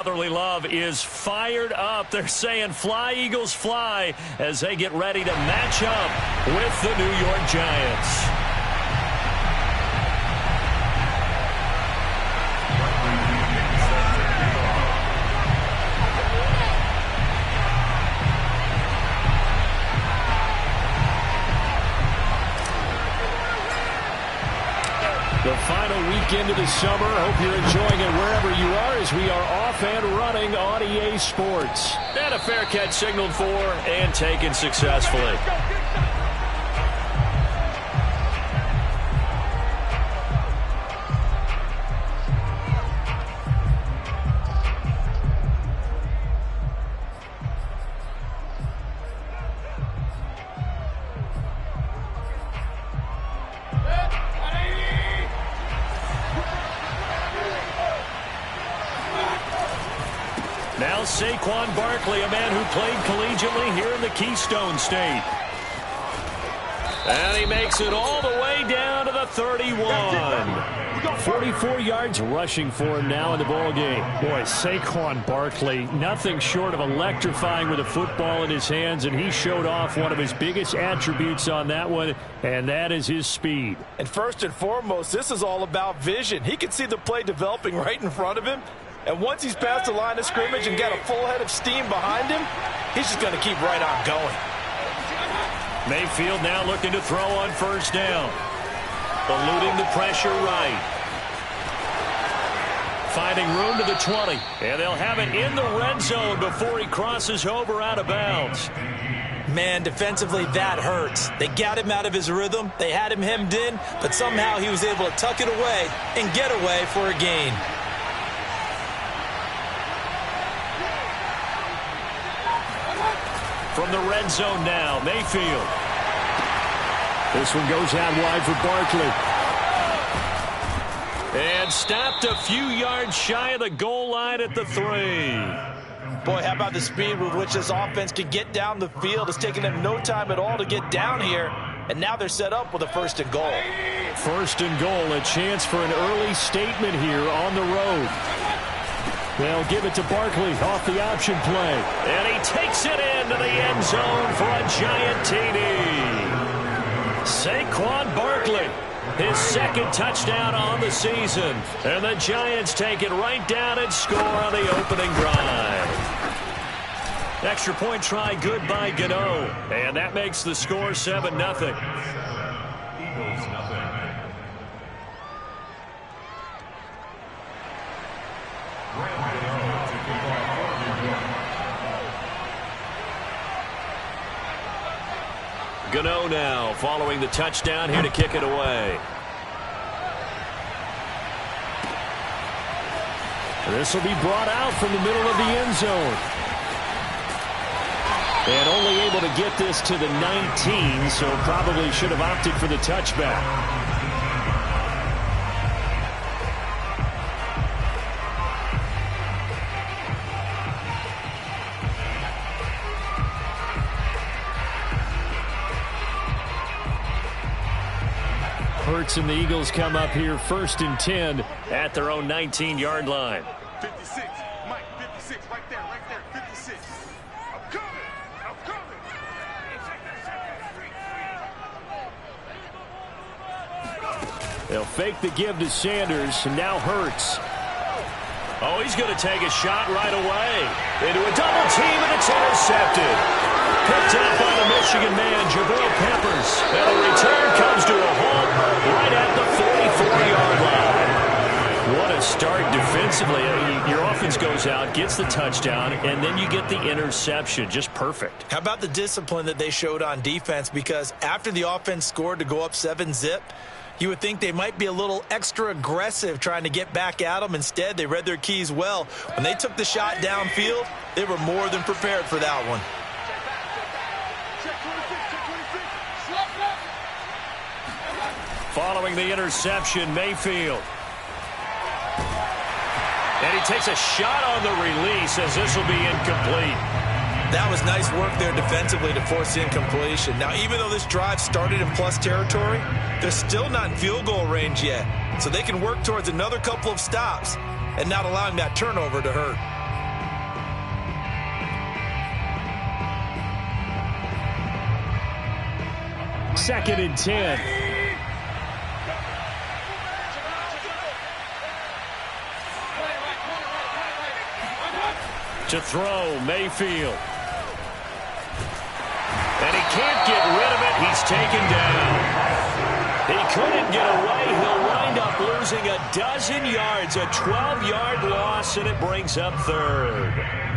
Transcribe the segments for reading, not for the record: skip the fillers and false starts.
Brotherly love is fired up. They're saying fly, Eagles, fly as they get ready to match up with the New York Giants. The final weekend of the summer. Hope you're enjoying it wherever you are as we are off and running on EA Sports. And a fair catch signaled for and taken successfully. Now Saquon Barkley, a man who played collegiately here in the Keystone State. And he makes it all the way down to the 31. 44 yards rushing for him now in the ball game. Boy, Saquon Barkley, nothing short of electrifying with a football in his hands, and he showed off one of his biggest attributes on that one, and that is his speed. And first and foremost, this is all about vision. He can see the play developing right in front of him. And once he's past the line of scrimmage and got a full head of steam behind him, he's just going to keep right on going. Mayfield now looking to throw on first down. Eluding the pressure right. Finding room to the 20. And they'll have it in the red zone before he crosses over out of bounds. Man, defensively, that hurts. They got him out of his rhythm. They had him hemmed in, but somehow he was able to tuck it away and get away for a gain. From the red zone now, Mayfield. This one goes out wide for Barkley. And stopped a few yards shy of the goal line at the 3. Boy, how about the speed with which this offense can get down the field? It's taken them no time at all to get down here. And now they're set up with a first and goal. First and goal, a chance for an early statement here on the road. They'll give it to Barkley off the option play. And he takes it into the end zone for a giant TD. Saquon Barkley, his second touchdown on the season. And the Giants take it right down and score on the opening drive. Extra point try good by Gano. And that makes the score 7-0. Eagles nothing. Gano now following the touchdown here to kick it away. This will be brought out from the middle of the end zone. And only able to get this to the 19, so probably should have opted for the touchback. Hurts and the Eagles come up here first and 10 at their own 19-yard line. 56, Mike, 56, right there, 56. I'm coming. They'll fake the give to Sanders, and now Hurts. Oh, he's going to take a shot right away. Into a double team, and it's intercepted. Picked up by the Michigan man, Jabril Peppers. And the return comes to a halt right at the 44-yard line. What a start defensively. Your offense goes out, gets the touchdown, and then you get the interception. Just perfect. How about the discipline that they showed on defense? Because after the offense scored to go up 7-zip, you would think they might be a little extra aggressive trying to get back at them. Instead, they read their keys well. When they took the shot downfield, they were more than prepared for that one. Following the interception, Mayfield. And he takes a shot on the release as this will be incomplete. That was nice work there defensively to force incompletion. Now, even though this drive started in plus territory, they're still not in field goal range yet. So they can work towards another couple of stops and not allowing that turnover to hurt. 2nd and 10. To throw, Mayfield. And he can't get rid of it. He's taken down. He couldn't get away. He'll wind up losing a dozen yards, a 12-yard loss, and it brings up 3rd.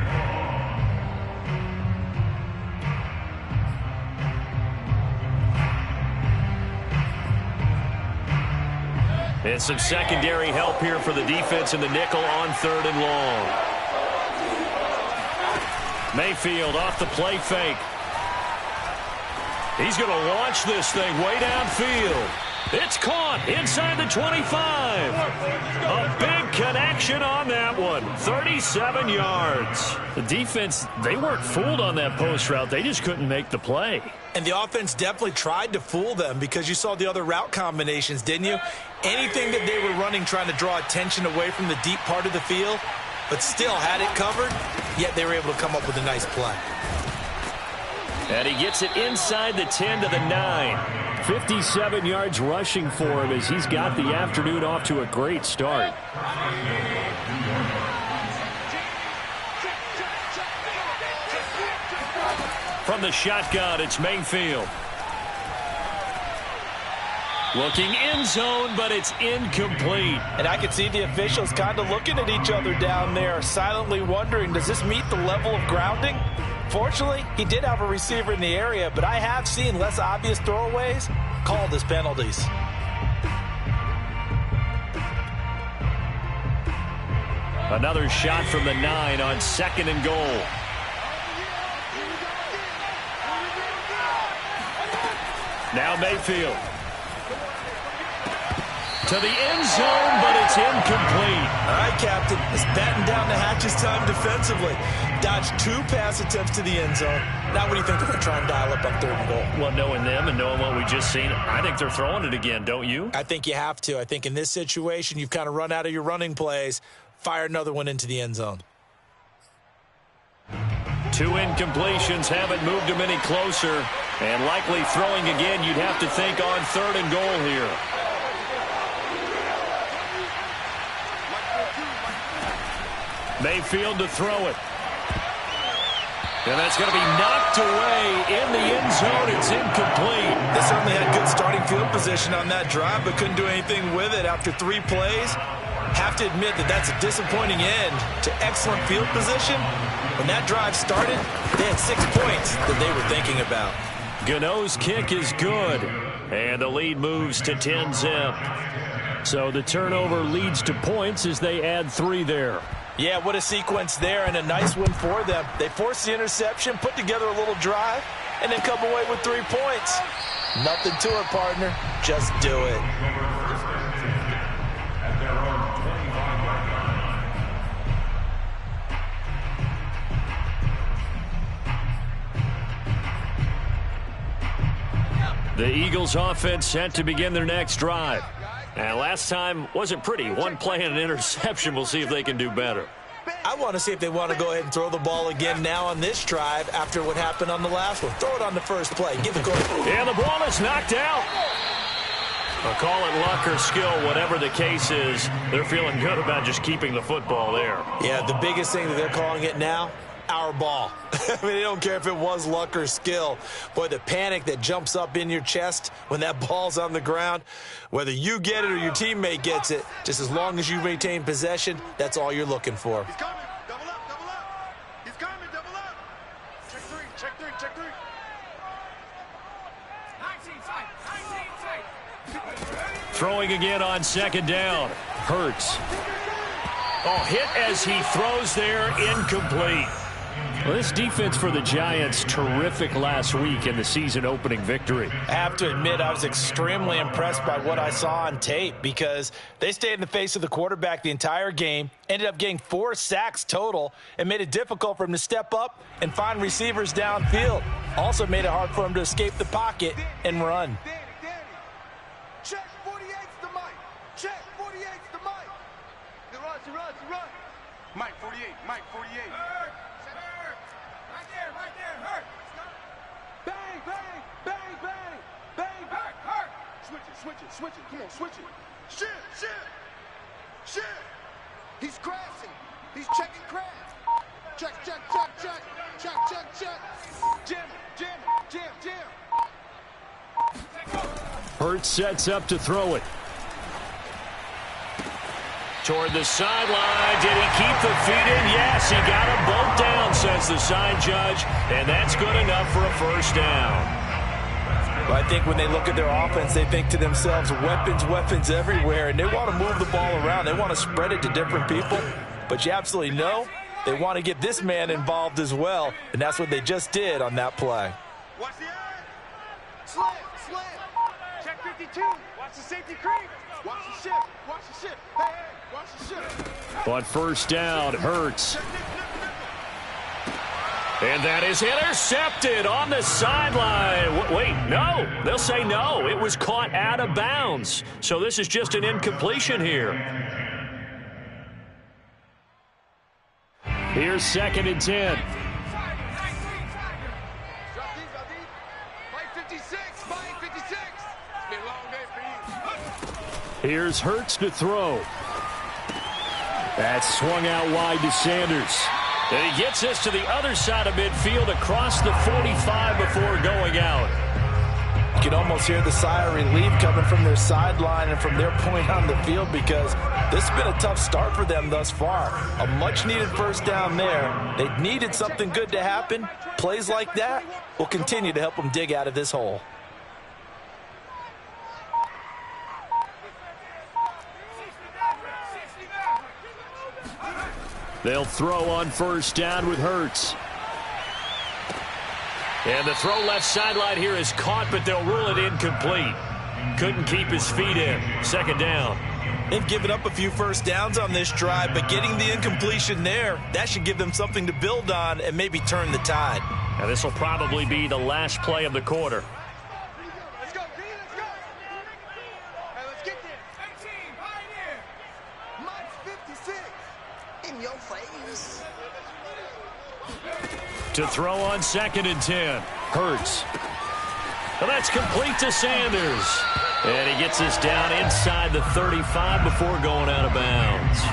And some secondary help here for the defense in the nickel on 3rd and long. Mayfield off the play fake. He's going to launch this thing way downfield. It's caught inside the 25. A big connection on that one. 37 yards. The defense, they weren't fooled on that post route. They just couldn't make the play. And the offense definitely tried to fool them because you saw the other route combinations, didn't you? Anything that they were running trying to draw attention away from the deep part of the field, but still had it covered, yet they were able to come up with a nice play. And he gets it inside the 10 to the 9. 57 yards rushing for him as he's got the afternoon off to a great start. From the shotgun, it's Mayfield. Looking end zone, but it's incomplete. And I can see the officials kind of looking at each other down there, silently wondering, does this meet the level of grounding? Fortunately, he did have a receiver in the area, but I have seen less obvious throwaways called as penalties. Another shot from the 9 on 2nd and goal. Now Mayfield. To the end zone, but it's incomplete. All right, Captain. It's batten down the hatches time defensively. Dodged 2 pass attempts to the end zone. Now what do you think they're going to try and dial up on 3rd and goal? Well, knowing them and knowing what we just seen, I think they're throwing it again, don't you? I think you have to. I think in this situation, you've kind of run out of your running plays. Fire another one into the end zone. 2 incompletions haven't moved him any closer. And likely throwing again, you'd have to think on 3rd and goal here. Mayfield to throw it. And that's going to be knocked away in the end zone. It's incomplete. They certainly had good starting field position on that drive, but couldn't do anything with it after 3 plays. Have to admit that that's a disappointing end to excellent field position. When that drive started, they had 6 points that they were thinking about. Gano's kick is good. And the lead moves to 10-zip. So the turnover leads to points as they add 3 there. Yeah, what a sequence there, and a nice win for them. They forced the interception, put together a little drive, and then come away with 3 points. Nothing to it, partner. Just do it. The Eagles offense set to begin their next drive. And last time wasn't pretty. 1 play and an interception. We'll see if they can do better. I want to see if they want to go ahead and throw the ball again now on this drive after what happened on the last one. Throw it on the first play. Give it go. And the ball is knocked out. I'll call it luck or skill, whatever the case is. They're feeling good about just keeping the football there. Yeah, the biggest thing that they're calling it now, our ball. I mean, they don't care if it was luck or skill. Boy, the panic that jumps up in your chest when that ball's on the ground, whether you get it or your teammate gets it, just as long as you maintain possession, that's all you're looking for. He's coming. Double up, double up. He's coming, double up. Check 3, check 3, check 3. 19 side. Throwing again on 2nd down. Hurts. Oh, hit as he throws there, incomplete. Well, this defense for the Giants, terrific last week in the season-opening victory. I have to admit, I was extremely impressed by what I saw on tape because they stayed in the face of the quarterback the entire game, ended up getting 4 sacks total, and made it difficult for him to step up and find receivers downfield. Also made it hard for him to escape the pocket and run. Danny. Check 48's the mic. Check 48's the mic. The run. Mike 48, Mike 48. Right there, hurt. Bang, bang, bang, bang, bang, switch it, switch it. Come on, switch it. Shift. He's crashing. He's checking crash. Check. Jam. Hurts sets up to throw it. Toward the sideline. Did he keep the feet in? Yes, he got them both down, says the sign judge. And that's good enough for a first down. Well, I think when they look at their offense, they think to themselves, weapons everywhere, and they want to move the ball around. They want to spread it to different people, but you absolutely know they want to get this man involved as well, and that's what they just did on that play. Watch the eye. Slam. Check 52. Watch the safety creep. Watch the shift. Hey, watch the shift. On first down, Hurts. And that is intercepted on the sideline. Wait, no. They'll say no. It was caught out of bounds. So this is just an incompletion here. Here's 2nd and 10. Here's Hurts to throw. That's swung out wide to Sanders. And he gets this to the other side of midfield across the 45 before going out. You can almost hear the sigh of relief coming from their sideline and from their point on the field, because this has been a tough start for them thus far. A much-needed first down there. They needed something good to happen. Plays like that will continue to help them dig out of this hole. They'll throw on first down with Hurts. And the throw left sideline here is caught, but they'll rule it incomplete. Couldn't keep his feet in. 2nd down. They've given up a few first downs on this drive, but getting the incompletion there, that should give them something to build on and maybe turn the tide. Now this will probably be the last play of the quarter. Let's go. Hey, let's get there. 18, Pioneer. Mike's 56. In your face. To throw on 2nd and 10. Hurts. Well, that's complete to Sanders. And he gets us down inside the 35 before going out of bounds.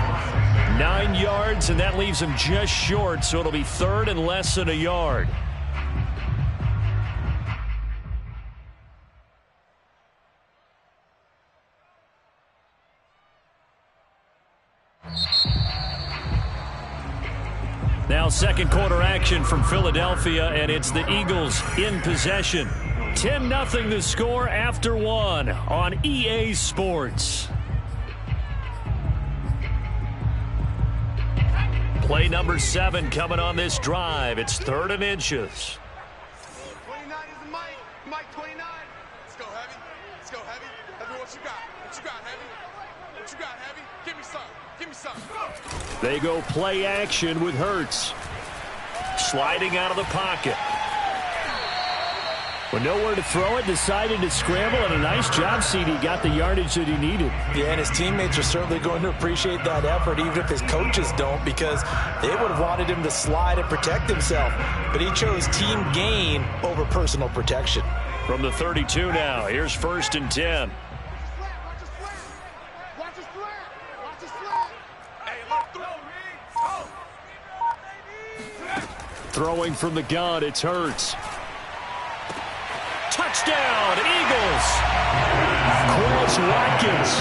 9 yards, and that leaves him just short, so it'll be 3rd and less than a yard. Now 2nd quarter action from Philadelphia, and it's the Eagles in possession. 10-0 the score after 1 on EA Sports. Play number 7 coming on this drive. It's 3rd and inches. 29 is the Mike. Mike 29. Let's go heavy. Heavy, what you got? Heavy? Give me some. They go play action with Hurts. Sliding out of the pocket. With nowhere to throw it, decided to scramble, and a nice job, CD. Got the yardage that he needed. Yeah, and his teammates are certainly going to appreciate that effort, even if his coaches don't, because they would have wanted him to slide and protect himself. But he chose team gain over personal protection. From the 32 now, here's 1st and 10. Throwing from the gun, it's Hurts. Touchdown, Eagles! Quez Watkins,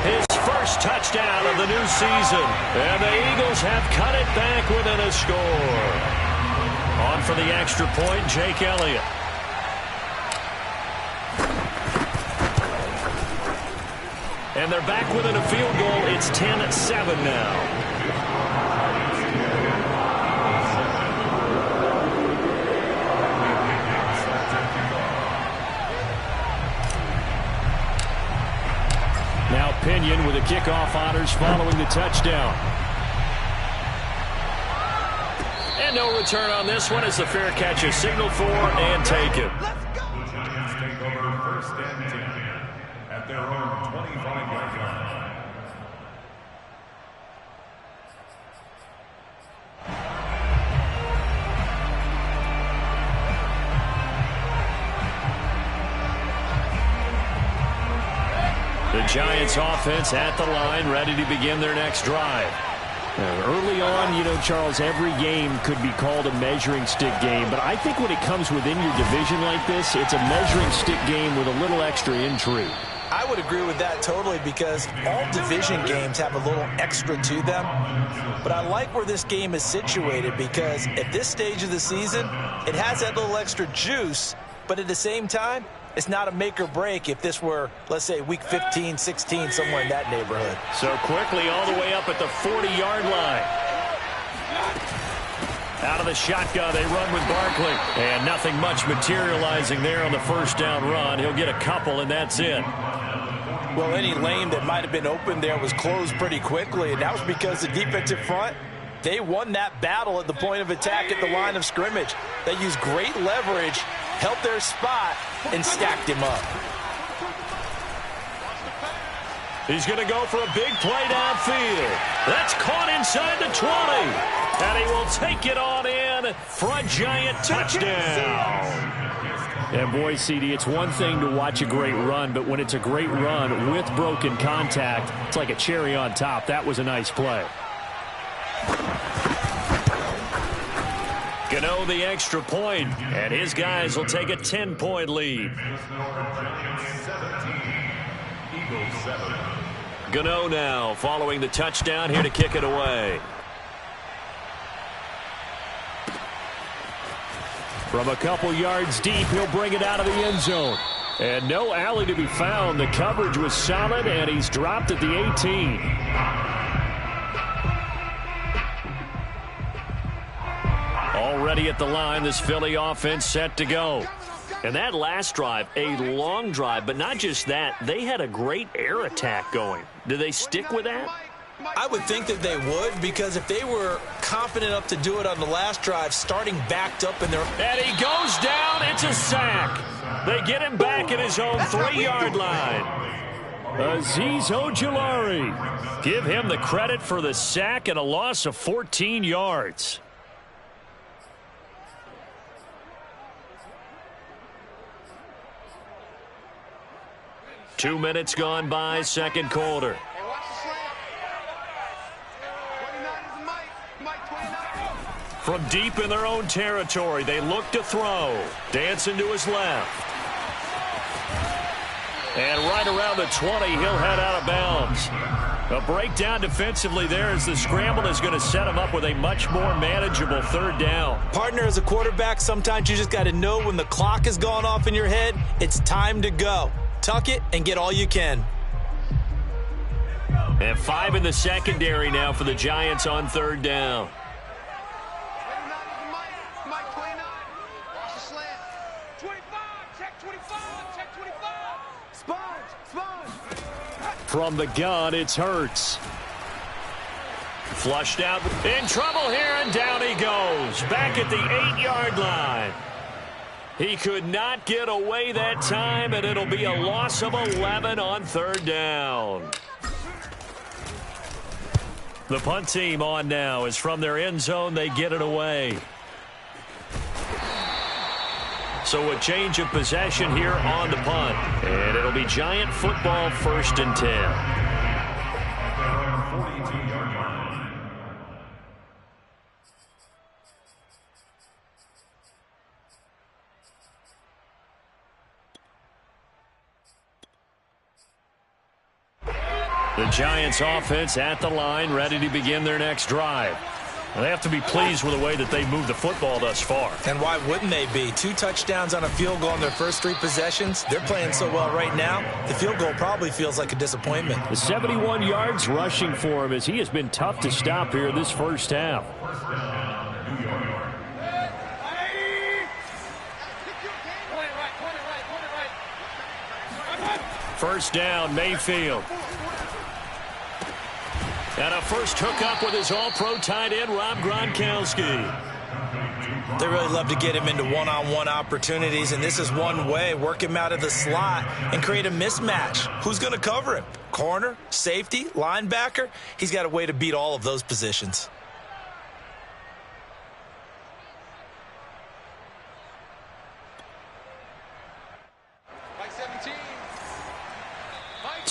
his first touchdown of the new season. And the Eagles have cut it back within a score. On for the extra point, Jake Elliott. And they're back within a field goal. It's 10-7 now. Now Pinion with the kickoff honors following the touchdown. And no return on this one as the fair catch is signaled for and taken. Giants take over 1st and 10 at their own 25-yard line. Giants offense at the line, ready to begin their next drive. Early on, you know, Charles, every game could be called a measuring stick game. But I think when it comes within your division like this, it's a measuring stick game with a little extra intrigue. I would agree with that totally because all division games have a little extra to them. But I like where this game is situated because at this stage of the season, it has that little extra juice. But at the same time, it's not a make or break if this were, let's say, week 15, 16, somewhere in that neighborhood. So quickly all the way up at the 40-yard line. Out of the shotgun, they run with Barkley. And nothing much materializing there on the first down run. He'll get a couple, and that's it. Well, any lane that might have been open there was closed pretty quickly, and that was because the defensive front, they won that battle at the point of attack at the line of scrimmage. They used great leverage, held their spot, and stacked him up. He's going to go for a big play downfield. That's caught inside the 20. And he will take it on in for a Giant touchdown. And boy, CD, it's one thing to watch a great run, but when it's a great run with broken contact, it's like a cherry on top. That was a nice play. Gano the extra point, and his guys will take a 10-point lead. Gano now following the touchdown, here to kick it away. From a couple yards deep, he'll bring it out of the end zone. And no alley to be found. The coverage was solid, and he's dropped at the 18. Already at the line, this Philly offense set to go. And that last drive, a long drive, but not just that, they had a great air attack going. Do they stick with that? I would think that they would, because if they were confident enough to do it on the last drive, starting backed up in their... And he goes down. It's a sack. They get him back at his own 3-yard line. Azeez Ojulari. Give him the credit for the sack and a loss of 14 yards. Two minutes gone by, second quarter. From deep in their own territory, they look to throw. Dancing to his left. And right around the 20, he'll head out of bounds. A breakdown defensively there as the scramble is going to set him up with a much more manageable third down. Partner, as a quarterback, sometimes you just got to know when the clock has gone off in your head, it's time to go. Tuck it and get all you can. And 5 in the secondary now for the Giants on third down. From the gun, it's Hurts. Flushed out. In trouble here, and down he goes. Back at the 8-yard line. He could not get away that time, and it'll be a loss of 11 on third down. The punt team on now as from their end zone, they get it away. So a change of possession here on the punt. And it'll be Giant football, 1st and 10. The Giants offense at the line, ready to begin their next drive. They have to be pleased with the way that they've moved the football thus far. And why wouldn't they be? 2 touchdowns on a field goal in their first 3 possessions. They're playing so well right now, the field goal probably feels like a disappointment. The 71 yards rushing for him as he has been tough to stop here this first half. First down, Mayfield. And a first hookup with his all-pro tight end, Rob Gronkowski. They really love to get him into one-on-one opportunities, and this is one way. Work him out of the slot and create a mismatch. Who's going to cover him? Corner, safety, linebacker? He's got a way to beat all of those positions.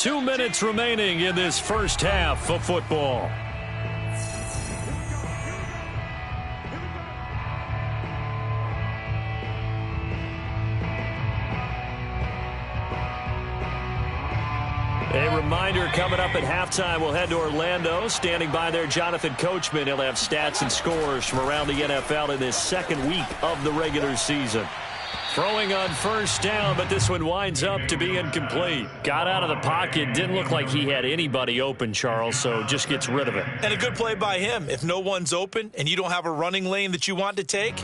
2 minutes remaining in this first half of football. A reminder, coming up at halftime, we'll head to Orlando. Standing by there, Jonathan Coachman. He'll have stats and scores from around the NFL in this second week of the regular season. Throwing on first down, but this one winds up to be incomplete. Got out of the pocket. Didn't look like he had anybody open, Charles, so just gets rid of it. And a good play by him. If no one's open and you don't have a running lane that you want to take,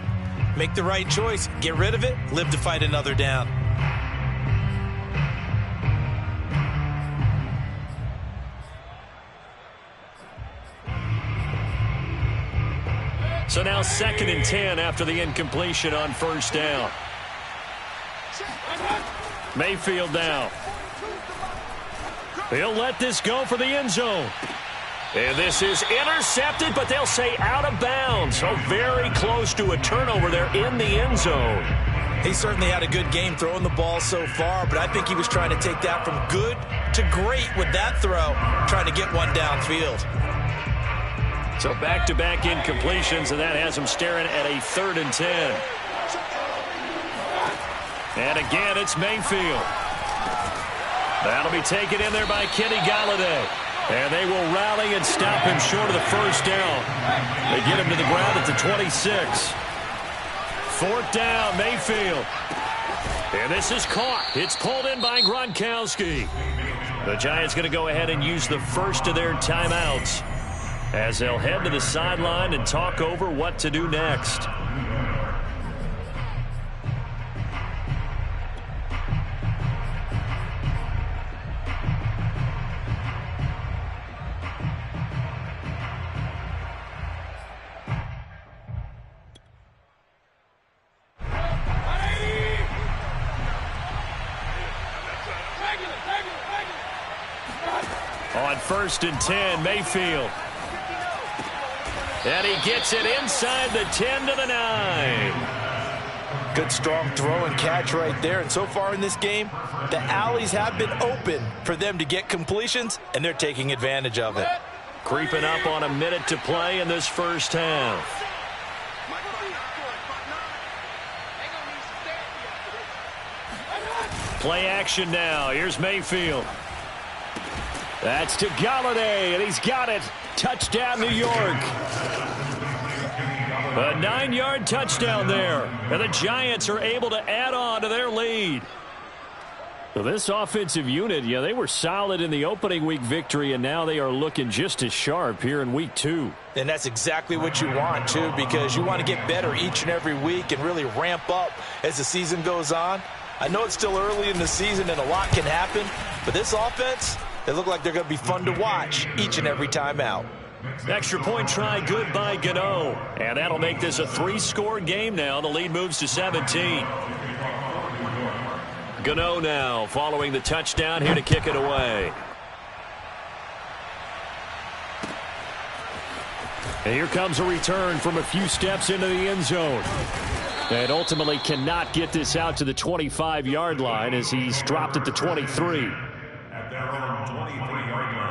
make the right choice. Get rid of it. Live to fight another down. So now 2nd and 10 after the incompletion on first down. Mayfield now. He'll let this go for the end zone. And this is intercepted, but they'll say out of bounds. So very close to a turnover there in the end zone. He certainly had a good game throwing the ball so far, but I think he was trying to take that from good to great with that throw, trying to get one downfield. So back-to-back incompletions, and that has him staring at a 3rd and 10. And again, it's Mayfield. That'll be taken in there by Kenny Galladay. And they will rally and stop him short of the first down. They get him to the ground at the 26. 4th down, Mayfield. And this is caught. It's pulled in by Gronkowski. The Giants going to go ahead and use the first of their timeouts as they'll head to the sideline and talk over what to do next. On 1st and 10, Mayfield. And he gets it inside the 10 to the 9. Good, strong throw and catch right there. And so far in this game, the alleys have been open for them to get completions, and they're taking advantage of it. Creeping up on a minute to play in this first half. Play action now. Here's Mayfield. That's to Galladay, and he's got it. Touchdown, New York. A 9-yard touchdown there. And the Giants are able to add on to their lead. So this offensive unit, yeah, they were solid in the opening week victory, and now they are looking just as sharp here in week 2. And that's exactly what you want, too, because you want to get better each and every week and really ramp up as the season goes on. I know it's still early in the season and a lot can happen, but this offense, they look like they're going to be fun to watch each and every time out. Extra point try good by Gano. And that'll make this a 3-score game now. The lead moves to 17. Gano now following the touchdown here to kick it away. And here comes a return from a few steps into the end zone. And ultimately cannot get this out to the 25-yard line as he's dropped at the 23. At their own 23-yard line.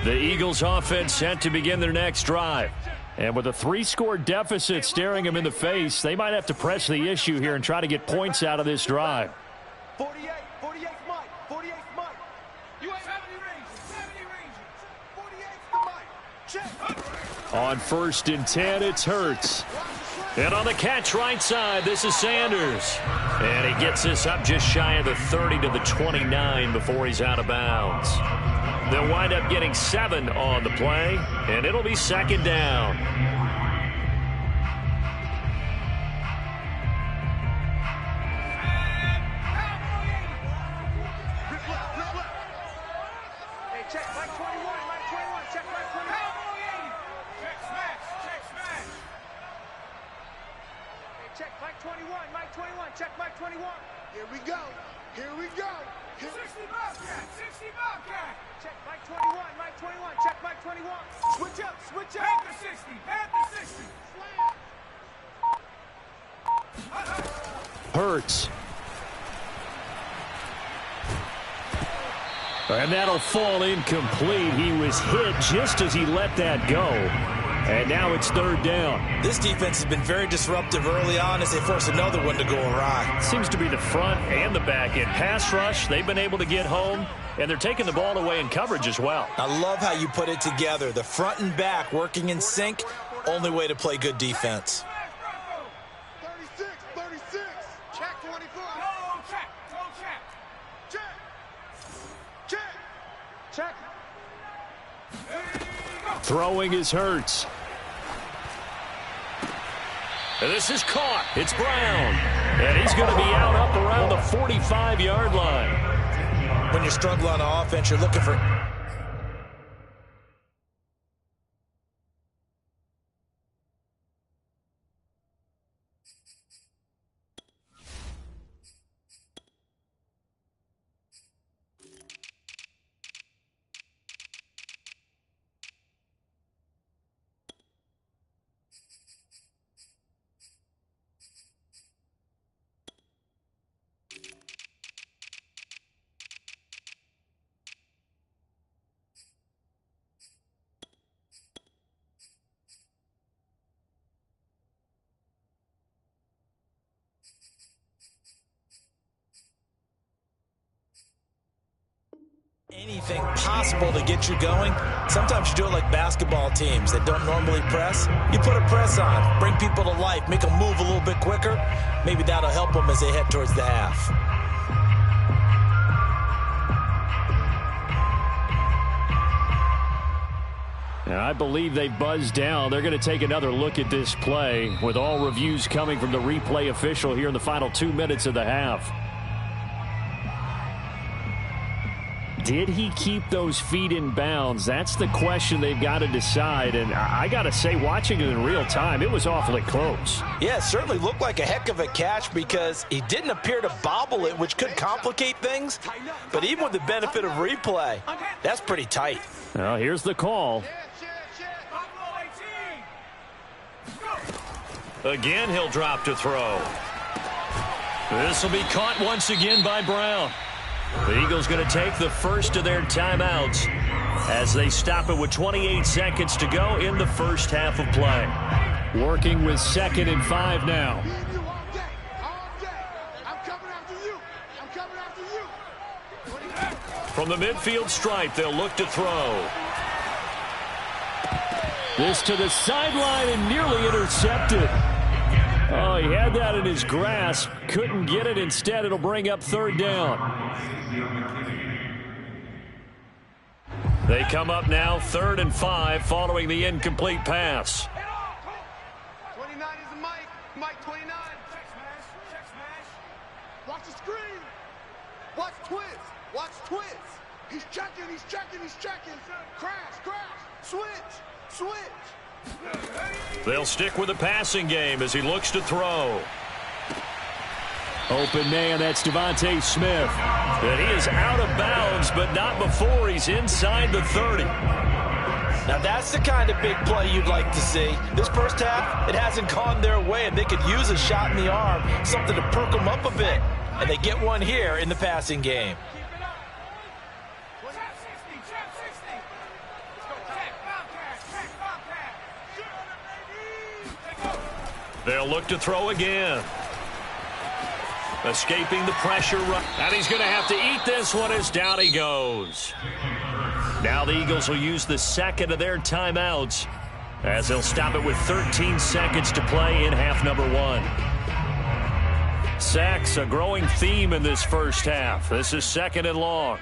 The Eagles offense set to begin their next drive. And with a 3-score deficit staring them in the face, they might have to press the issue here and try to get points out of this drive. 48 Mike, 48 Mike. You ain't 70 ranges, 48 the Mike. Check. On 1st and 10, it's Hurts. And on the catch right side, this is Sanders. And he gets this up just shy of the 30 to the 29 before he's out of bounds. They'll wind up getting 7 on the play, and it'll be 2nd down. Hey, check Mike 21, check Mike 21. Hey, Check Mike 21, Mike 21, check Mike 21. Here we go. Here we go. 60 Bobcat, 60 Bobcat. Check Mike 21, Mike 21, check Mike 21. Switch up, switch up. Panther 60, Panther 60. Hurts. And that'll fall incomplete. He was hit just as he let that go. And now it's third down. This defense has been very disruptive early on as they force another one to go awry. Seems to be the front and the back end. Pass rush, they've been able to get home, and they're taking the ball away in coverage as well. I love how you put it together. The front and back working in sync, only way to play good defense. 36, 36. Check 24. Go check, go check. Check. Check. Check. Throwing is Hurts. And this is caught. It's Brown. And he's going to be out up around the 45-yard line. When you struggle on offense, you're looking for... anything possible to get you going. Sometimes you do it like basketball teams that don't normally press. You put a press on, bring people to life, make them move a little bit quicker. Maybe that'll help them as they head towards the half. And I believe they buzzed down. They're going to take another look at this play with all reviews coming from the replay official here in the final 2 minutes of the half. Did he keep those feet in bounds? That's the question they've got to decide. And I got to say, watching it in real time, it was awfully close. Yeah, it certainly looked like a heck of a catch because he didn't appear to bobble it, which could complicate things. But even with the benefit of replay, that's pretty tight. Well, here's the call. Again, he'll drop to throw. This will be caught once again by Brown. The Eagles going to take the first of their timeouts as they stop it with 28 seconds to go in the first half of play. Working with 2nd and 5 now. From the midfield stripe, they'll look to throw. This to the sideline and nearly intercepted. Oh, he had that in his grasp. Couldn't get it. Instead, it'll bring up third down. They come up now 3rd and 5 following the incomplete pass. 29 is the Mike. Mike 29. Check smash. Check smash. Watch the screen. Watch twist. Watch twist. He's checking. He's checking. He's checking. Crash. Crash. Switch. Switch. They'll stick with the passing game as he looks to throw. Open man, that's Devontae Smith. And he is out of bounds, but not before he's inside the 30. Now that's the kind of big play you'd like to see. This first half, it hasn't gone their way, and they could use a shot in the arm, something to perk them up a bit. And they get one here in the passing game. They'll look to throw again. Escaping the pressure. And he's going to have to eat this one as down he goes. Now the Eagles will use the second of their timeouts as they'll stop it with 13 seconds to play in half number 1. Sacks, a growing theme in this first half. This is 2nd and long.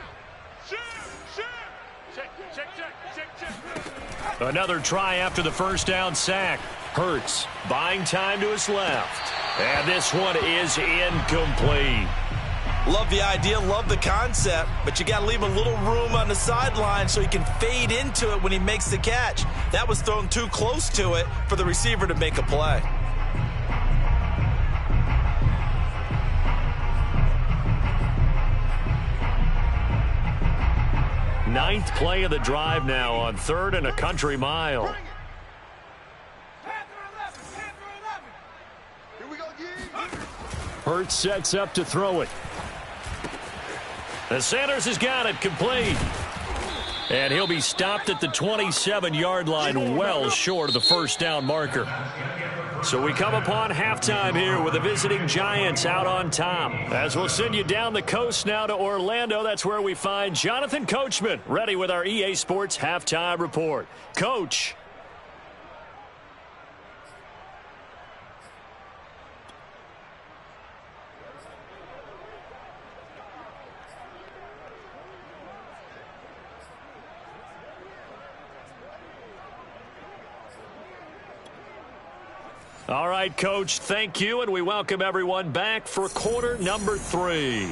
Another try after the first down sack. Hurts buying time to his left. And this one is incomplete. Love the idea, love the concept, but you got to leave a little room on the sideline so he can fade into it when he makes the catch. That was thrown too close to it for the receiver to make a play. ninth play of the drive now on 3rd and a country mile. Hurts sets up to throw it. And Sanders has got it complete. And he'll be stopped at the 27-yard line, well short of the first down marker. So we come upon halftime here with the visiting Giants out on top. As we'll send you down the coast now to Orlando, that's where we find Jonathan Coachman ready with our EA Sports halftime report. Coach. All right, Coach, thank you, and we welcome everyone back for quarter number 3.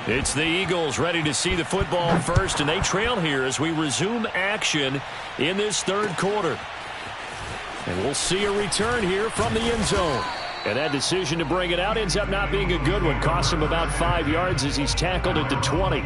It's the Eagles ready to see the football first, and they trail here as we resume action in this 3rd quarter. And we'll see a return here from the end zone. And that decision to bring it out ends up not being a good one. Costs him about 5 yards as he's tackled at the 20.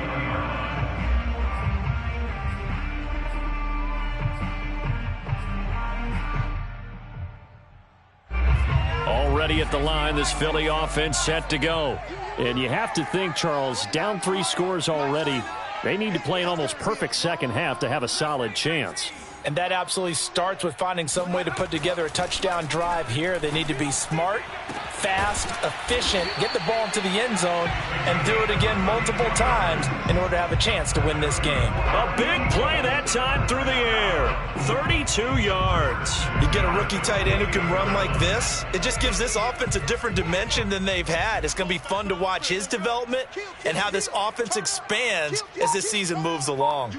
Already at the line, this Philly offense set to go. And you have to think, Charles, down 3 scores already. They need to play an almost perfect second half to have a solid chance. And that absolutely starts with finding some way to put together a touchdown drive here. They need to be smart, fast, efficient, get the ball into the end zone, and do it again multiple times in order to have a chance to win this game. A big play that time through the air. 32 yards. You get a rookie tight end who can run like this, it just gives this offense a different dimension than they've had. It's going to be fun to watch his development and how this offense expands as this season moves along.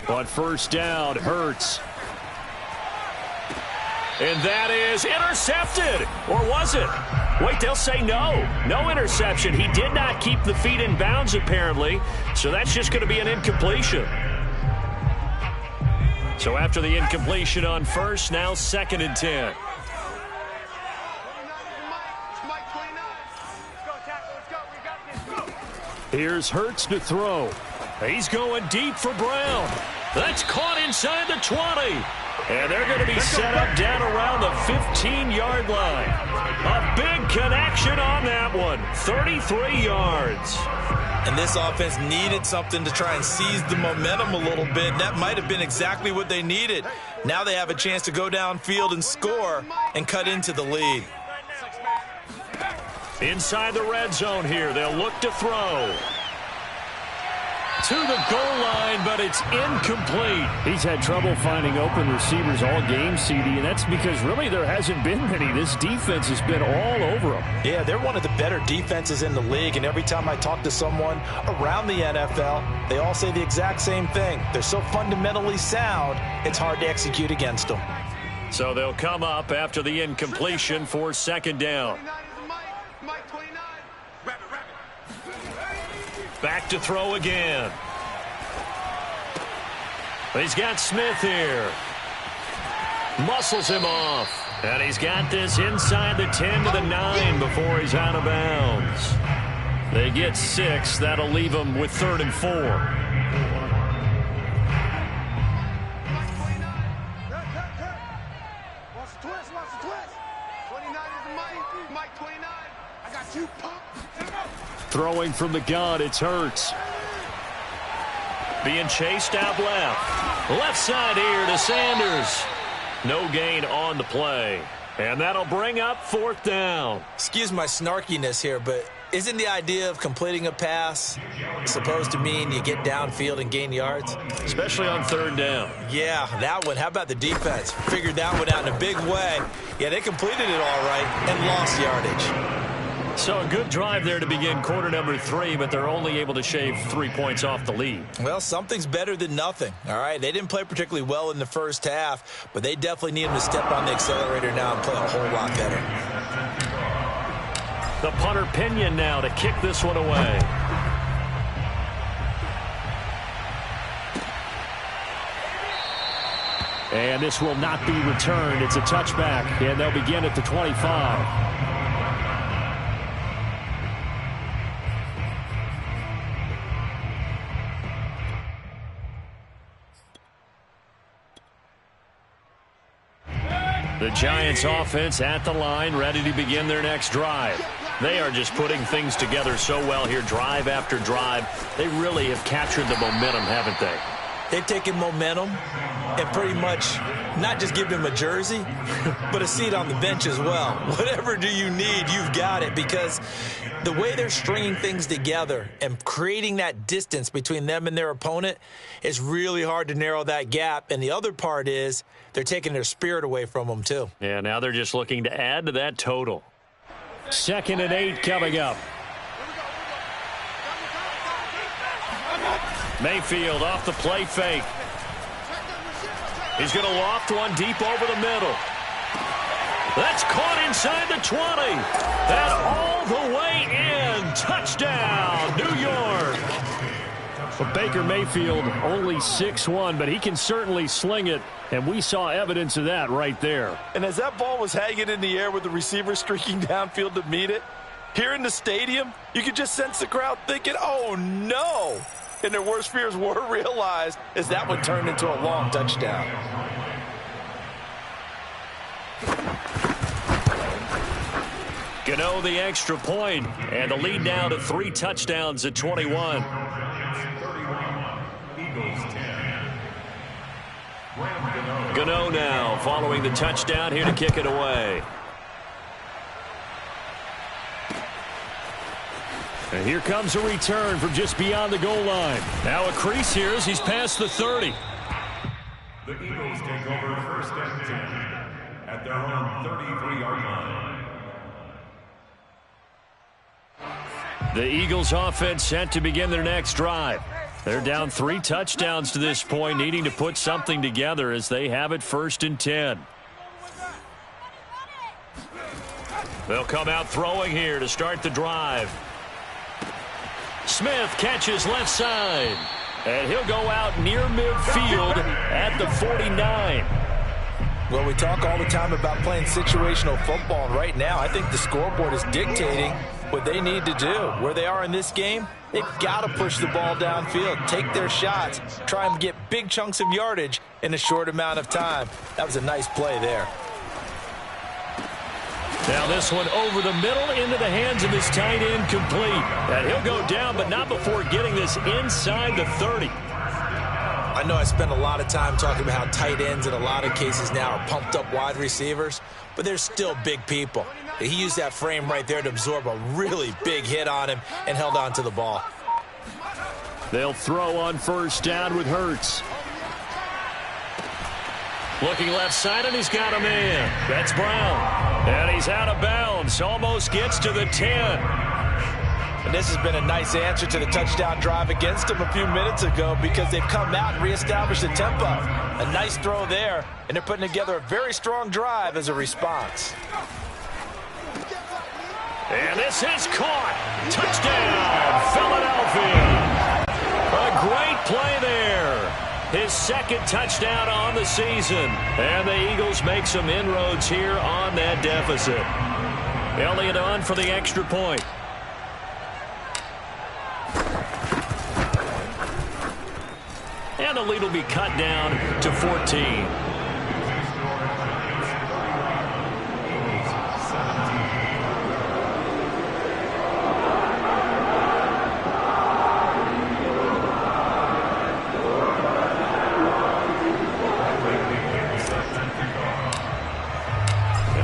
On first down, Hurts. And that is intercepted. Or was it? Wait, they'll say no. No interception. He did not keep the feet in bounds, apparently. So that's just going to be an incompletion. So after the incompletion on first, now 2nd and 10. Here's Hurts to throw. He's going deep for Brown. That's caught inside the 20. And they're going to be set up down around the 15-yard line. A big connection on that one. 33 yards. And this offense needed something to try and seize the momentum a little bit. That might have been exactly what they needed. Now they have a chance to go downfield and score and cut into the lead. Inside the red zone here. They'll look to throw. To the goal line, but it's incomplete. He's had trouble finding open receivers all game, CD, and that's because really there hasn't been many. This defense has been all over them. Yeah, they're one of the better defenses in the league, and every time I talk to someone around the NFL, they all say the exact same thing. They're so fundamentally sound, it's hard to execute against them. So they'll come up after the incompletion for 2nd down. Back to throw again. He's got Smith here. Muscles him off. And he's got this inside the 10 to the 9 before he's out of bounds. They get 6. That'll leave them with 3rd and 4. Watch the twist. 29 is the Mike 29. I got you, punk. Throwing from the gun, it's Hurts. Being chased out left. Left side here to Sanders. No gain on the play. And that'll bring up 4th down. Excuse my snarkiness here, but isn't the idea of completing a pass supposed to mean you get downfield and gain yards? Especially on 3rd down. Yeah, that one. How about the defense? Figured that one out in a big way. Yeah, they completed it all right and lost yardage. So a good drive there to begin quarter number 3, but they're only able to shave 3 points off the lead. Well, something's better than nothing, all right? They didn't play particularly well in the first half, but they definitely need them to step on the accelerator now and play a whole lot better. The punter Pinion now to kick this one away. And this will not be returned. It's a touchback, and they'll begin at the 25. The Giants offense at the line, ready to begin their next drive. They are just putting things together so well here, drive after drive. They really have captured the momentum, haven't they? They've taken momentum and pretty much not just give him a jersey, but a seat on the bench as well. Whatever do you need, you've got it, because the way they're stringing things together and creating that distance between them and their opponent is really hard to narrow that gap. And the other part is they're taking their spirit away from them, too. Yeah, now they're just looking to add to that total. 2nd and 8 coming up. Mayfield off the play fake. He's going to loft one deep over the middle. That's caught inside the 20. And all the way in. Touchdown, New York. Well, Baker Mayfield only 6'1", but he can certainly sling it, and we saw evidence of that right there. And as that ball was hanging in the air with the receiver streaking downfield to meet it, here in the stadium, you could just sense the crowd thinking, oh, no. And their worst fears were realized as that one turned into a long touchdown. Gano the extra point, and the lead now to 3 touchdowns at 21. Gano now following the touchdown here to kick it away. And here comes a return from just beyond the goal line. Now a crease here as he's past the 30. The Eagles take over 1st and 10 at their own 33-yard line. The Eagles offense set to begin their next drive. They're down 3 touchdowns to this point, needing to put something together as they have it 1st and 10. They'll come out throwing here to start the drive. Smith catches left side, and he'll go out near midfield at the 49. Well, we talk all the time about playing situational football, and right now I think the scoreboard is dictating what they need to do. Where they are in this game, they've got to push the ball downfield, take their shots, try and get big chunks of yardage in a short amount of time. That was a nice play there. Now this one over the middle into the hands of his tight end, complete. And he'll go down, but not before getting this inside the 30. I know I spend a lot of time talking about how tight ends in a lot of cases now are pumped up wide receivers, but they're still big people. He used that frame right there to absorb a really big hit on him and held on to the ball. They'll throw on 1st down with Hurts. Looking left side, and he's got a man. That's Brown. And he's out of bounds. Almost gets to the 10. And this has been a nice answer to the touchdown drive against them a few minutes ago, because they've come out and reestablished the tempo. A nice throw there, and they're putting together a very strong drive as a response. And this is caught. Touchdown, Philadelphia. A great play there. His 2nd touchdown on the season. And the Eagles make some inroads here on that deficit. Elliott on for the extra point. And the lead will be cut down to 14.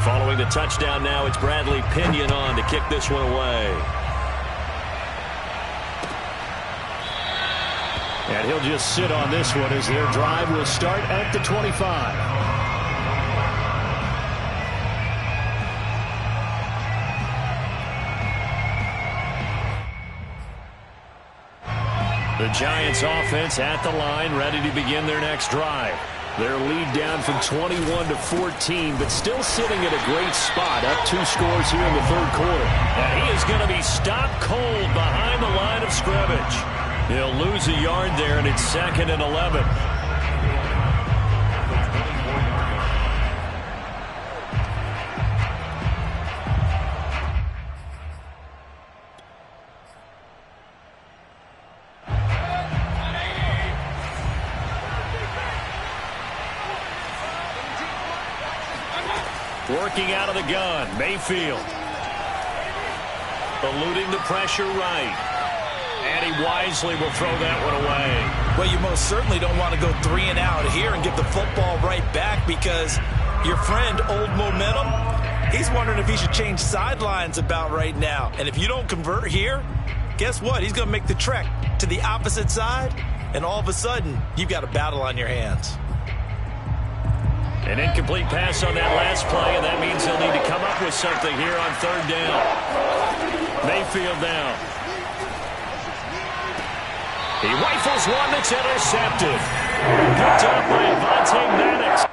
Following the touchdown now, it's Bradley Pinion on to kick this one away. And he'll just sit on this one as their drive will start at the 25. The Giants offense at the line, ready to begin their next drive. Their lead down from 21 to 14, but still sitting at a great spot, up 2 scores here in the 3rd quarter. And he is going to be stopped cold behind the line of scrimmage. He'll lose a yard there, and it's 2nd and 11. Working out of the gun, Mayfield. Eluding the pressure right. And he wisely will throw that one away. Well, you most certainly don't want to go 3 and out here and give the football right back, because your friend, Old Momentum, he's wondering if he should change sidelines about right now. And if you don't convert here, guess what? He's going to make the trek to the opposite side, and all of a sudden, you've got a battle on your hands. An incomplete pass on that last play, and that means he'll need to come up with something here on 3rd down. Mayfield down. He rifles one that's intercepted. Picked up by Avonte Maddox.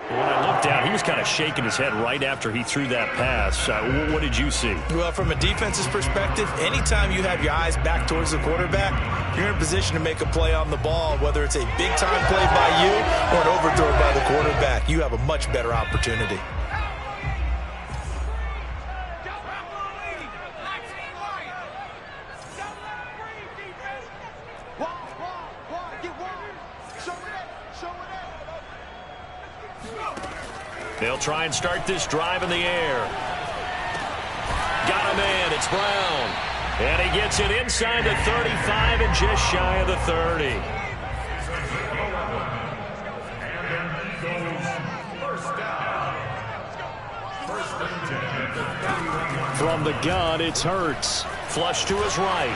When I looked down, he was kind of shaking his head right after he threw that pass. What did you see? Well, from a defense's perspective, anytime you have your eyes back towards the quarterback, you're in a position to make a play on the ball, whether it's a big-time play by you or an overthrow by the quarterback. You have a much better opportunity. They'll try and start this drive in the air. Got a man. It's Brown. And he gets it inside the 35 and just shy of the 30. From the gun, it's Hurts. Flush to his right.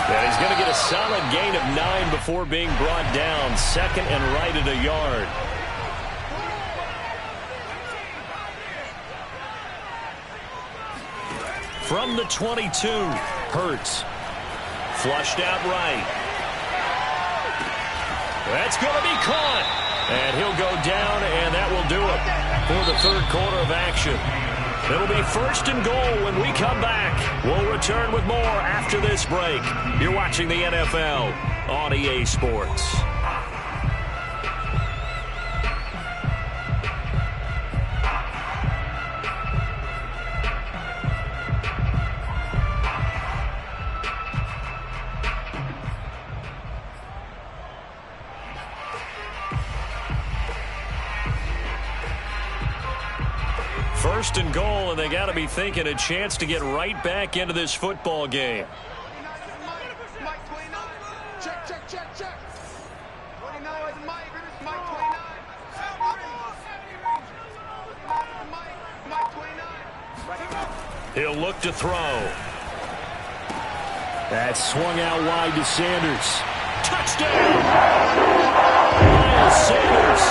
And he's going to get a solid gain of 9 before being brought down. 2nd and right at a yard. From the 22, Hurts. Flushed out right. That's going to be caught. And he'll go down, and that will do it for the 3rd quarter of action. It'll be 1st and goal when we come back. We'll return with more after this break. You're watching the NFL on EA Sports. First and goal, and they got to be thinking a chance to get right back into this football game. Check, check, check, check. 29 is Mike. Mike 29. He'll look to throw. That swung out wide to Sanders. Touchdown! Miles Sanders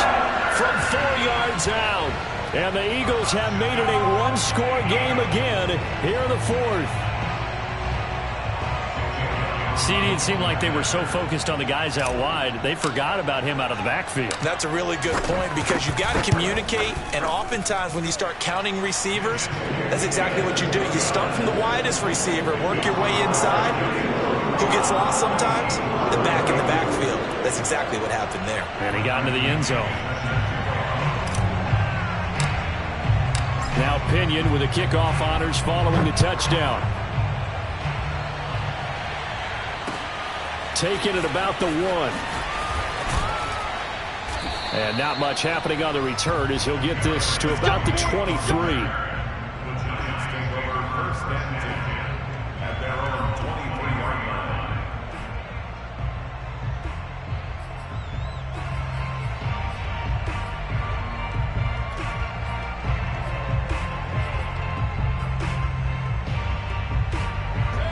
from 4 yards out. And the Eagles have made it a one-score game again here in the 4th. CD, it seemed like they were so focused on the guys out wide, they forgot about him out of the backfield. That's a really good point, because you've got to communicate, and oftentimes when you start counting receivers, that's exactly what you do. You start from the widest receiver, work your way inside. Who gets lost sometimes? The back in the backfield. That's exactly what happened there. And he got into the end zone. Now Pinion with the kickoff honors following the touchdown. Taking it about the 1. And not much happening on the return as he'll get this to about the 23.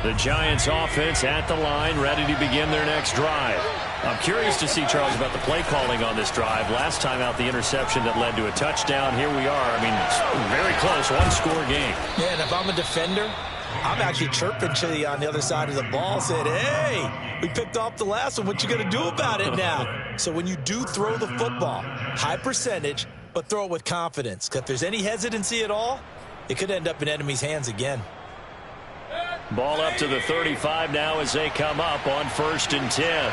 The Giants offense at the line, ready to begin their next drive. I'm curious to see, Charles, about the play calling on this drive. Last time out, the interception that led to a touchdown. Here we are. I mean, very close, one-score game. Yeah, and if I'm a defender, I'm actually chirping to you on the other side of the ball, saying, hey, we picked off the last one. What you going to do about it now? So when you do throw the football, high percentage, but throw it with confidence. Because if there's any hesitancy at all, it could end up in enemy's hands again. Ball up to the 35 now as they come up on 1st and 10.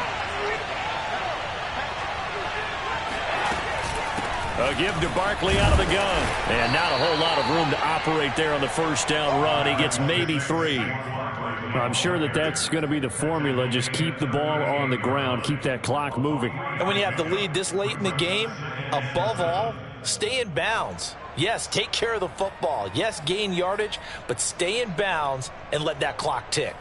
A give to Barkley out of the gun. And not a whole lot of room to operate there on the first down run. He gets maybe 3. I'm sure that's going to be the formula. Just keep the ball on the ground. Keep that clock moving. And when you have the lead this late in the game, above all, stay in bounds. Yes, take care of the football. Yes, gain yardage, but stay in bounds and let that clock tick.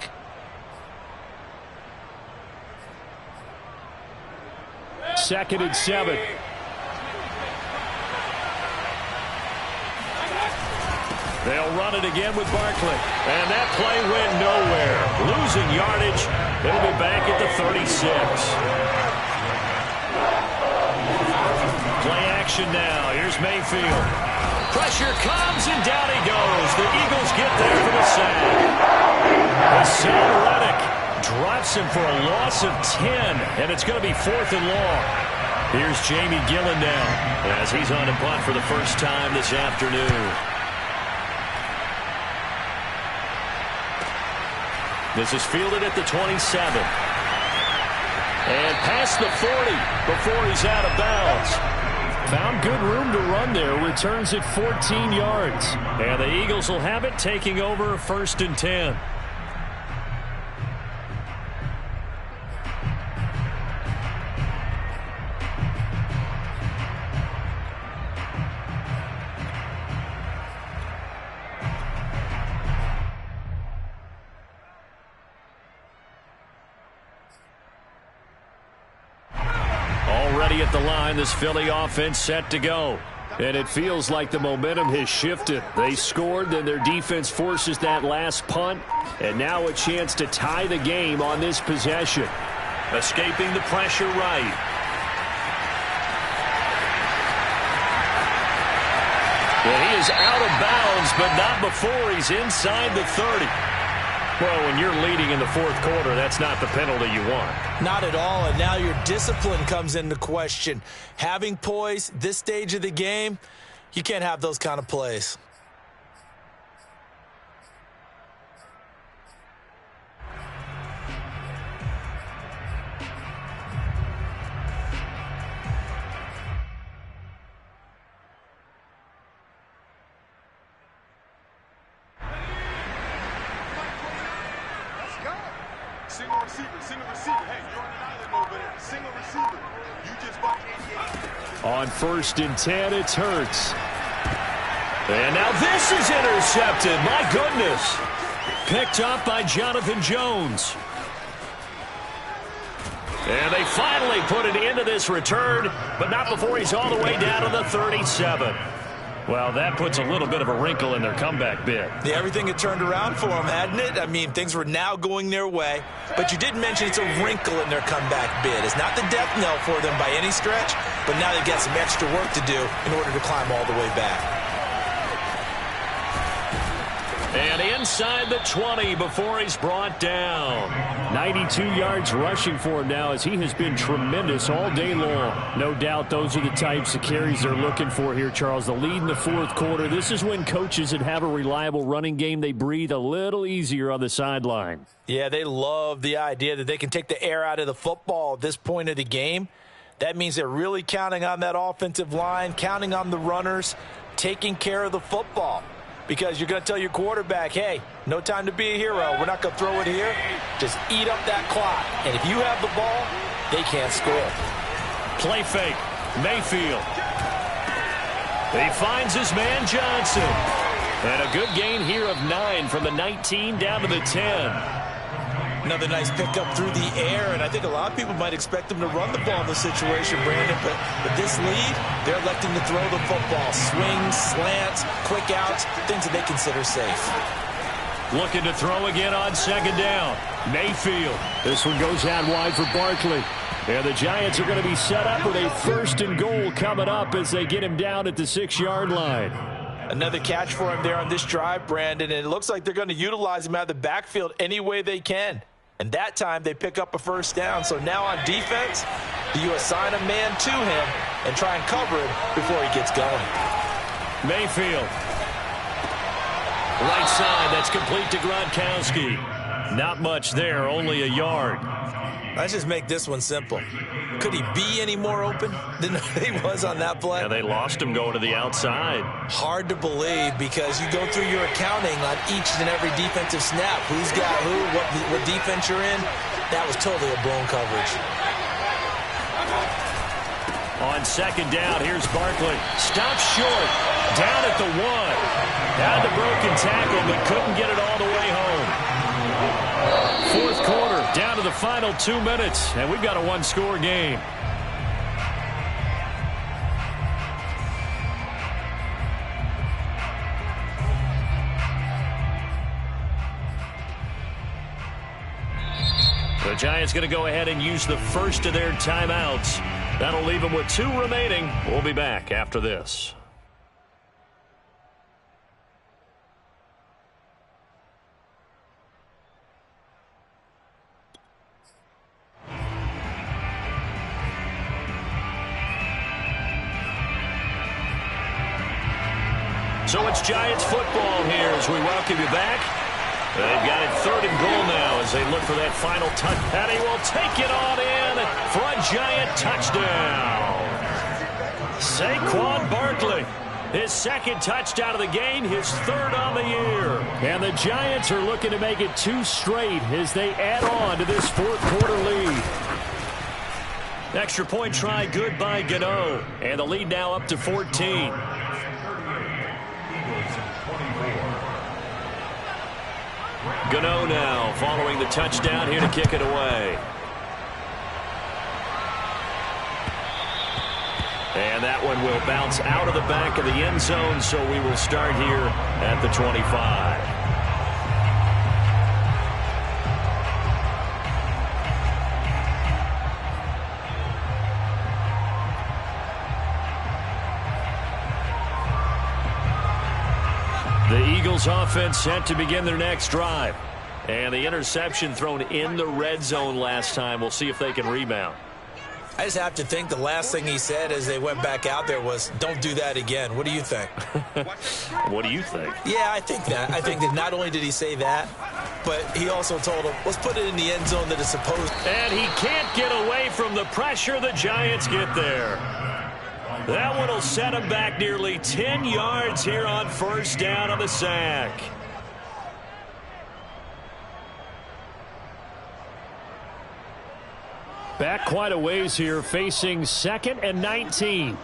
Second and 7. They'll run it again with Barkley. And that play went nowhere. Losing yardage. They'll be back at the 36. Play action now. Here's Mayfield. Pressure comes, and down he goes. The Eagles get there for the sack. Hassan Reddick drops him for a loss of 10, and it's going to be 4th and long. Here's Jamie Gillen now as he's on to punt for the first time this afternoon. This is fielded at the 27. And past the 40 before he's out of bounds. Found good room to run there. Returns at 14 yards. And the Eagles will have it, taking over 1st and 10. Already at the line, this Philly offense set to go. And it feels like the momentum has shifted. They scored, then their defense forces that last punt. And now a chance to tie the game on this possession. Escaping the pressure right. And he is out of bounds, but not before he's inside the 30. Well, when you're leading in the 4th quarter, that's not the penalty you want. Not at all, and now your discipline comes into question. Having poise this stage of the game, you can't have those kind of plays. On 1st and 10, it's Hurts. And now this is intercepted. My goodness. Picked up by Jonathan Jones. And they finally put it into this return, but not before he's all the way down to the 37. Well, that puts a little bit of a wrinkle in their comeback bid. Yeah, everything had turned around for them, hadn't it? I mean, things were now going their way. But you did mention it's a wrinkle in their comeback bid. It's not the death knell for them by any stretch, but now they've got some extra work to do in order to climb all the way back. And inside the 20 before he's brought down. 92 yards rushing for him now as he has been tremendous all day long. No doubt those are the types of carries they're looking for here, Charles. The lead in the 4th quarter. This is when coaches that have a reliable running game, they breathe a little easier on the sideline. Yeah, they love the idea that they can take the air out of the football at this point of the game. That means they're really counting on that offensive line, counting on the runners, taking care of the football. Because you're going to tell your quarterback, hey, no time to be a hero. We're not going to throw it here. Just eat up that clock. And if you have the ball, they can't score. Play fake. Mayfield. He finds his man Johnson. And a good gain here of 9 from the 19 down to the 10. Another nice pickup through the air, and I think a lot of people might expect them to run the ball in this situation, Brandon, but with this lead, they're electing to throw the football. Swings, slants, quick outs, things that they consider safe. Looking to throw again on 2nd down. Mayfield. This one goes out wide for Barkley. And the Giants are going to be set up with a 1st and goal coming up as they get him down at the 6-yard line. Another catch for him there on this drive, Brandon, and it looks like they're going to utilize him out of the backfield any way they can. And that time they pick up a 1st down. So now on defense, do you assign a man to him and try and cover him before he gets going? Mayfield. Right side, that's complete to Gronkowski. Not much there, only a yard. Let's just make this one simple. Could he be any more open than he was on that play? Yeah, they lost him going to the outside. Hard to believe because you go through your accounting on each and every defensive snap. Who's got who, what defense you're in. That was totally a blown coverage. On second down, here's Barkley. Stops short. Down at the 1. Had the broken tackle, but couldn't get it all the way home. Fourth quarter, down to the final 2 minutes, and we've got a one-score game. The Giants going to go ahead and use the first of their timeouts. That'll leave them with 2 remaining. We'll be back after this. So it's Giants football here as we welcome you back. They've got it 3rd and goal now as they look for that final touch. And he will take it on in for a Giant touchdown. Saquon Barkley, his 2nd touchdown of the game, his 3rd on the year. And the Giants are looking to make it 2 straight as they add on to this 4th quarter lead. Extra point try good by Gano. And the lead now up to 14. Gano now following the touchdown here to kick it away. And that one will bounce out of the back of the end zone, so we will start here at the 25. The Eagles offense set to begin their next drive. And the interception thrown in the red zone last time. We'll see if they can rebound. I just have to think the last thing he said as they went back out there was, don't do that again. What do you think? What do you think? Yeah, I think that. I think that not only did he say that, but he also told him, let's put it in the end zone that it's supposed to. And he can't get away from the pressure the Giants get there. That one will set him back nearly 10 yards here on 1st down on the sack. Back quite a ways here, facing 2nd and 19.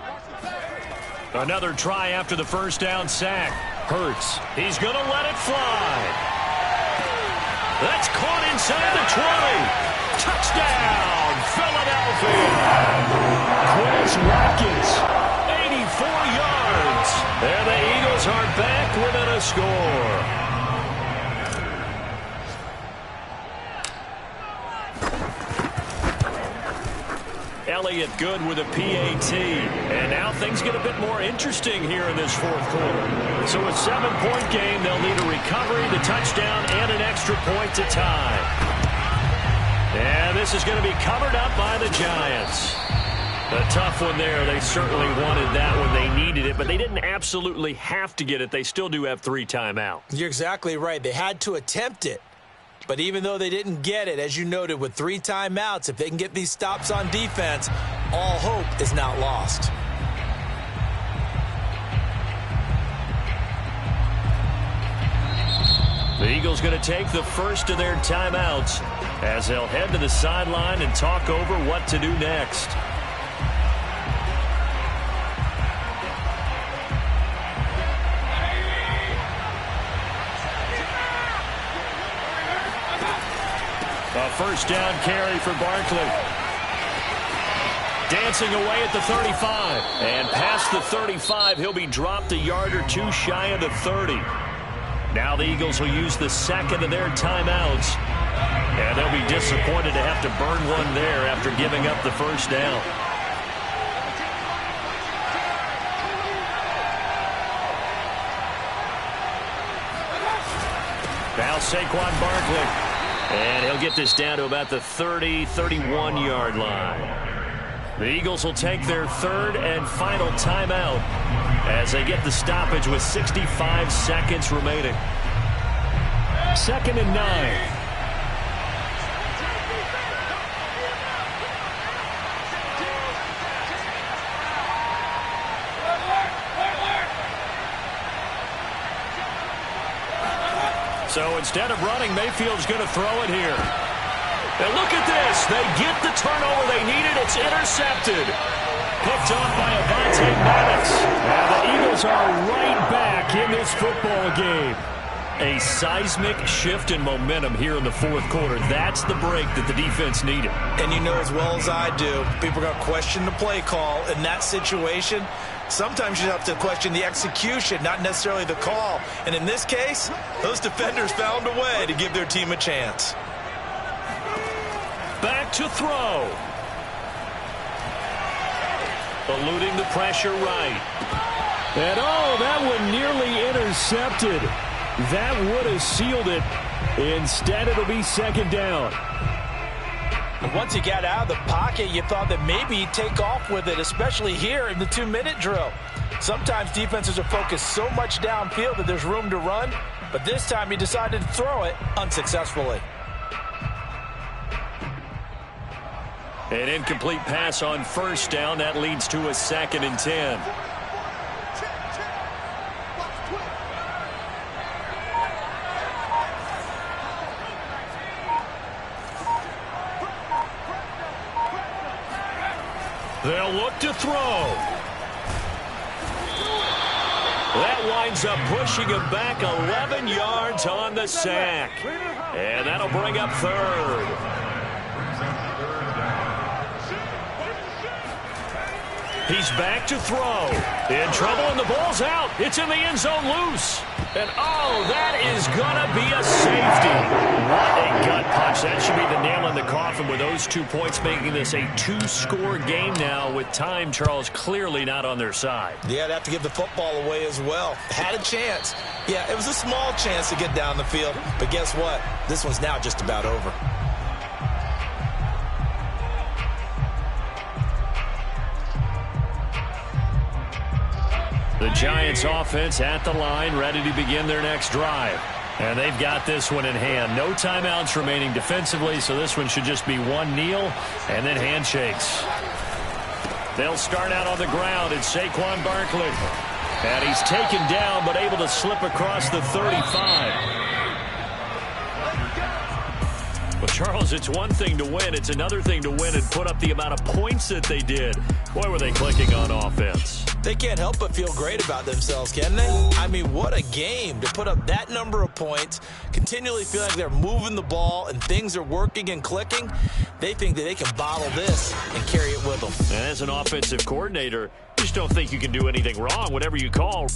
Another try after the 1st down sack. Hurts. He's going to let it fly. That's caught inside the 20. Touchdown, Philadelphia. Chris Watkins, 84 yards. And the Eagles are back within a score. Elliott good with a PAT. And now things get a bit more interesting here in this 4th quarter. So a 7-point game, they'll need a recovery, the touchdown, and an extra point to tie. And this is going to be covered up by the Giants. A tough one there. They certainly wanted that when they needed it, but they didn't absolutely have to get it. They still do have 3 timeouts. You're exactly right. They had to attempt it. But even though they didn't get it, as you noted, with 3 timeouts, if they can get these stops on defense, all hope is not lost. The Eagles going to take the first of their timeouts as they'll head to the sideline and talk over what to do next. A 1st down carry for Barkley. Dancing away at the 35. And past the 35, he'll be dropped a yard or 2 shy of the 30. Now the Eagles will use the 2nd of their timeouts. And they'll be disappointed to have to burn one there after giving up the 1st down. Now Saquon Barkley. And he'll get this down to about the 30, 31-yard line. The Eagles will take their 3rd and final timeout as they get the stoppage with 65 seconds remaining. 2nd and 9. So instead of running, Mayfield's going to throw it here. And look at this. They get the turnover they needed. It's intercepted. Picked off by Avonte Maddox. And the Eagles are right back in this football game. A seismic shift in momentum here in the fourth quarter. That's the break that the defense needed. And you know as well as I do, people are going to question the play call in that situation. Sometimes you have to question the execution, not necessarily the call. And in this case, those defenders found a way to give their team a chance. Back to throw. Eluding the pressure right. And oh, that one nearly intercepted. That would have sealed it. Instead, it'll be second down. Once he got out of the pocket, you thought that maybe he'd take off with it, especially here in the 2-minute drill. Sometimes defenses are focused so much downfield that there's room to run, but this time he decided to throw it unsuccessfully. An incomplete pass on first down. That leads to a 2nd and 10. They'll look to throw. That winds up pushing him back 11 yards on the sack. And that'll bring up third. He's back to throw. In trouble, and the ball's out. It's in the end zone loose. And, oh, that is going to be a safety. What a gut punch. That should be the nail in the coffin with those 2 points, making this a 2-score game now with time, Charles, clearly not on their side. Yeah, they have to give the football away as well. Had a chance. Yeah, it was a small chance to get down the field. But guess what? This one's now just about over. The Giants offense at the line, ready to begin their next drive. And they've got this one in hand. No timeouts remaining defensively, so this one should just be one kneel and then handshakes. They'll start out on the ground. It's Saquon Barkley. And he's taken down, but able to slip across the 35. Well, Charles, it's one thing to win. It's another thing to win and put up the amount of points that they did. Boy, were they clicking on offense. They can't help but feel great about themselves, can they? I mean, what a game to put up that number of points, continually feeling like they're moving the ball and things are working and clicking. They think that they can bottle this and carry it with them. And as an offensive coordinator, you just don't think you can do anything wrong, whatever you call.